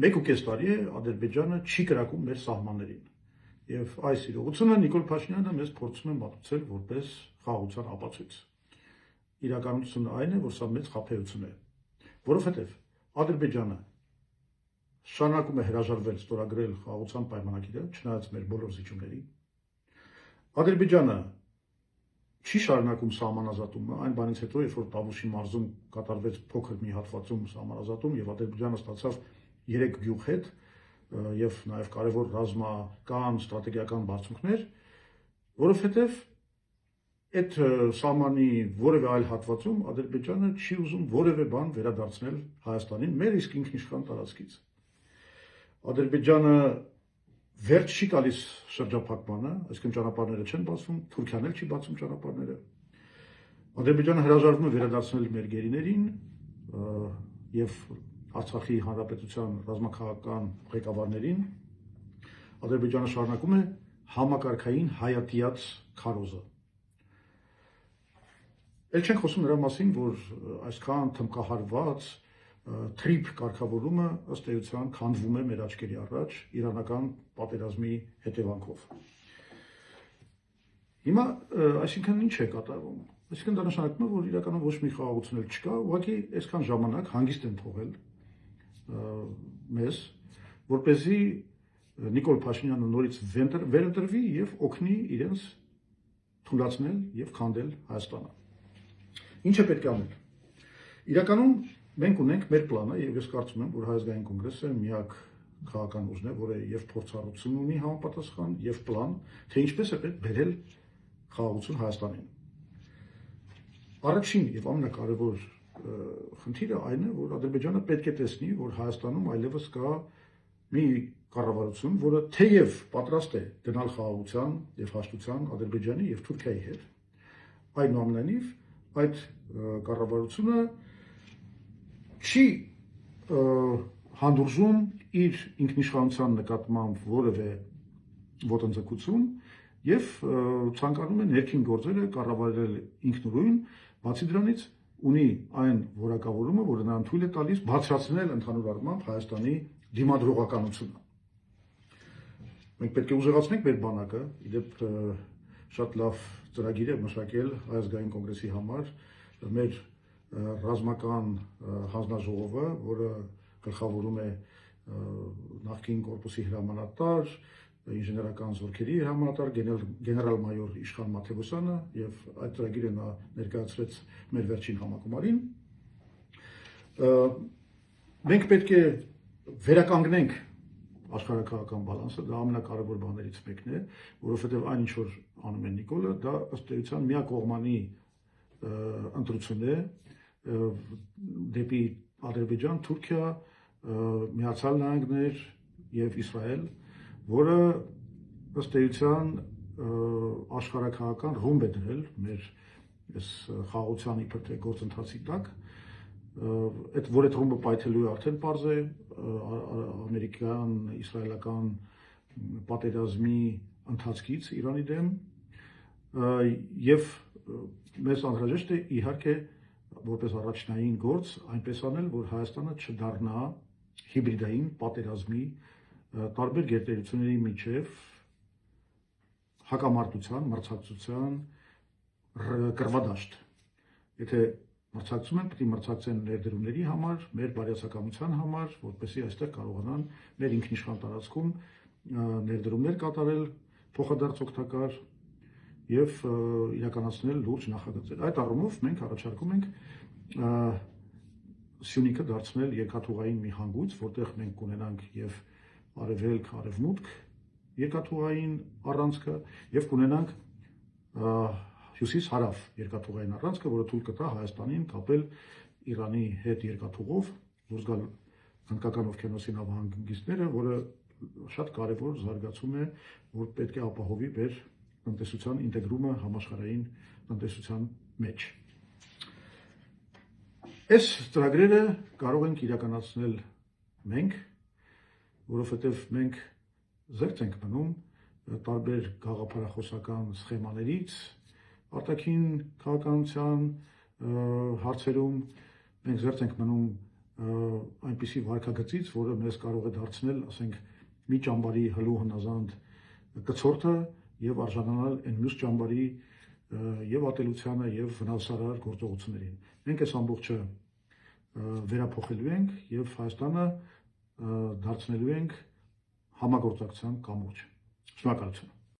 1.5 տարի է Ադրբեջանը չի կրակում մեր սահմաններին։ Եվ այս իրողությունը Նիկոլ Փաշինյանը մեզ փորձում է մատուցել որպես խաղաղության ապացույց։ Իրականությունն այն է, որ սա մեծ խաբեություն է, որովհետև Ադրբեջանը շարունակում է հրաժարվել ստորագրել խաղաղության պայմանագիրը, չնայած մեր բոլոր զիջումներին։ Ադրբեջանը չի շարունակում սահմանազատումը, այն բանից հետո, երբ որ Տավուշի մարզում կատարվեց փոքր մի հատվածում սահմանազատում եւ Ադրբեջանը ստացավ 3 գյուղ հետ եւ նաեւ կարեւոր ռազմական ստրատեգիական բարձունքներ, որովհետեւ այդ սահմանի որևէ այլ հատվածում Ադրբեջանը չի ուզում որևէ բան վերադարձնել Հայաստանին մեր իսկ ինքնիշխան տարածքից։ Ադրբեջանը վերջ չի տալիս շրջափակմանը, այսինքն ճանապարհները չեն բացվում, Թուրքիան էլ չի բացում ճանապարհները։ Ադրբեջանը հրաժարվում է վերադարձնել մեր գերիներին եւ Արցախի հանրապետության ռազմաքաղաքական ղեկավարներին։ Ադրբեջանը շարունակում է համակարգային հայատյաց քարոզը։ Էլ չենք խոսում նրա մասին, որ այսքան թմկահարված թրիփ կարգավորումը ըստ էության քանդվում է մեր աչքերի առաջ իրանական պատերազմի հետևանքով։ Հիմա այսինքն ինչ է կատարվում։ Այսինքն դա նշանակում է, որ իրականում ոչ մի խաղաղություն չկա, ուղղակի այսքան ժամանակ հանգիստ են թողել մեզ, որպեսզի Նիկոլ Փաշինյանը նորից վերընտրվի եւ օգնի իրենց թույլատրել եւ քանդել Հայաստանը։ Ինչ է պետք անել։ Իրականում մենք ունենք մեր պլանը եւ ես կարծում եմ, որ Հայ ազգային կոնգրեսը միակ քաղաքական ուժն է, որը եւ փորձառություն ունի համապատասխան եւ պլան, թե ինչպես է պետք բերել խաղաղություն Հայաստանին։ Առաջին եւ ամենակարևոր խնդիրը այն է, որ Ադրբեջանը պետք է տեսնի, որ Հայաստանում այլևս կա մի կառավարություն, որը թեև պատրաստ է գնալ խաղաղության եւ հաշտության Ադրբեջանի եւ Թուրքիայի հետ, այնուամենայնիվ այդ կառավարությունը չի հանդուրժում իր ինքնիշխանության նկատմամբ որևէ ոտնձգություն եւ ցանկանում է ներքին գործերը կառավարել ինքնուրույն, բացի դրանից ունի այն որակավորումը, որը նրան թույլ է տալիս բարձրացնել ընդհանուր առմամբ Հայաստանի դիմադրողականությունը։ Մենք պետք է ուժեղացնենք մեր բանակը, իդեպ շատ լավ ծրագիր է մշակել Հայ ազգային կոնգրեսի համար մեր ռազմական հանձնաժողովը, որը գլխավորում է նախկին կորպուսի հրամանատար, ինժեներական զորքերի հրամանատար գեներալ-մայոր Իշխան Մաթևոսյանը եւ այդ ծրագիրը նա ներկայացրեց մեր վերջին համագումարին։ Մենք պետք է վերականգնենք աշխարհակաղակական բալանսը, դա ամենակարևոր բաներից մեկն է, որովհետեւ այն ինչ որ անում է Նիկոլը, դա ըստ էության միակողմանի ընտրություն է դեպի Ադրբեջան, Թուրքիա, Միացյալ Նահանգներ եւ Իսրայել, որը ըստ էության աշխարհակաղակական ռումբ է դրել մեր այս խաղաղության իբր թե գործընթացի տակ, որ այդ ռումբը պայթելու է արդեն պարզ է ամերիկյան, իսրայելական պատերազմի ընթացքից Իրանի դեմ եւ մեզ անհրաժեշտ է իհարկե որպես առաջնային գործ այնպես անել, որ Հայաստանը չդառնա հիբրիդային պատերազմի տարբեր գերտերությունների միջև հակամարտության, մրցակցության կռվադաշտ։ Եթե մրցակցում են, պետք է մրցակցեն ներդրումների համար, մեր բարյացակամության համար, որպեսզի այստեղ կարողանան մեր ինքնիշխան տարածքում ներդրումներ կատարել, փոխադարձ օգտակար եւ իրականացնել լուրջ նախագծեր։ Այդ առումով մենք առաջարկում ենք Սյունիքը դարձնել երկաթուղային մի հանգույց, որտեղ մենք կունենանք եւ արևելք, արևմուտք երկաթուղային առանցքը եւ կունենանք հյուսիս-հարավ երկաթուղային առանցքը, որը թույլ կտա Հայաստանին կապել Իրանի հետ երկաթուղով, դուրս գալ Հնդկական օվկիանոսի նավահանգիստները, որը շատ կարևոր զարգացում է, որ պետք է ապահովի մեր տնտեսության ինտեգրումը համաշխարհային տնտեսության մեջ։ Այս ծրագրերը կարող ենք իրականացնել մենք, որովհետև մենք զերծ ենք մնում տարբեր գաղափարախոսական սխեմաներից, արտաքին քաղաքականության հարցերում, մենք զերծ ենք մնում այնպիսի վարքագծից, որը մեզ կարող է դարձնել, ասենք, մի ճամբարի հլու հնազանդ կցորդը եւ արժանանալ այն մյուս ճամբարի եւ ատելությանը եւ վնասարար գործողություններին։ Մենք այս ամբողջը վերափոխելու ենք եւ Հայաստանը դարձնելու ենք համագործակցության կամուրջ։ Շնորհակալություն։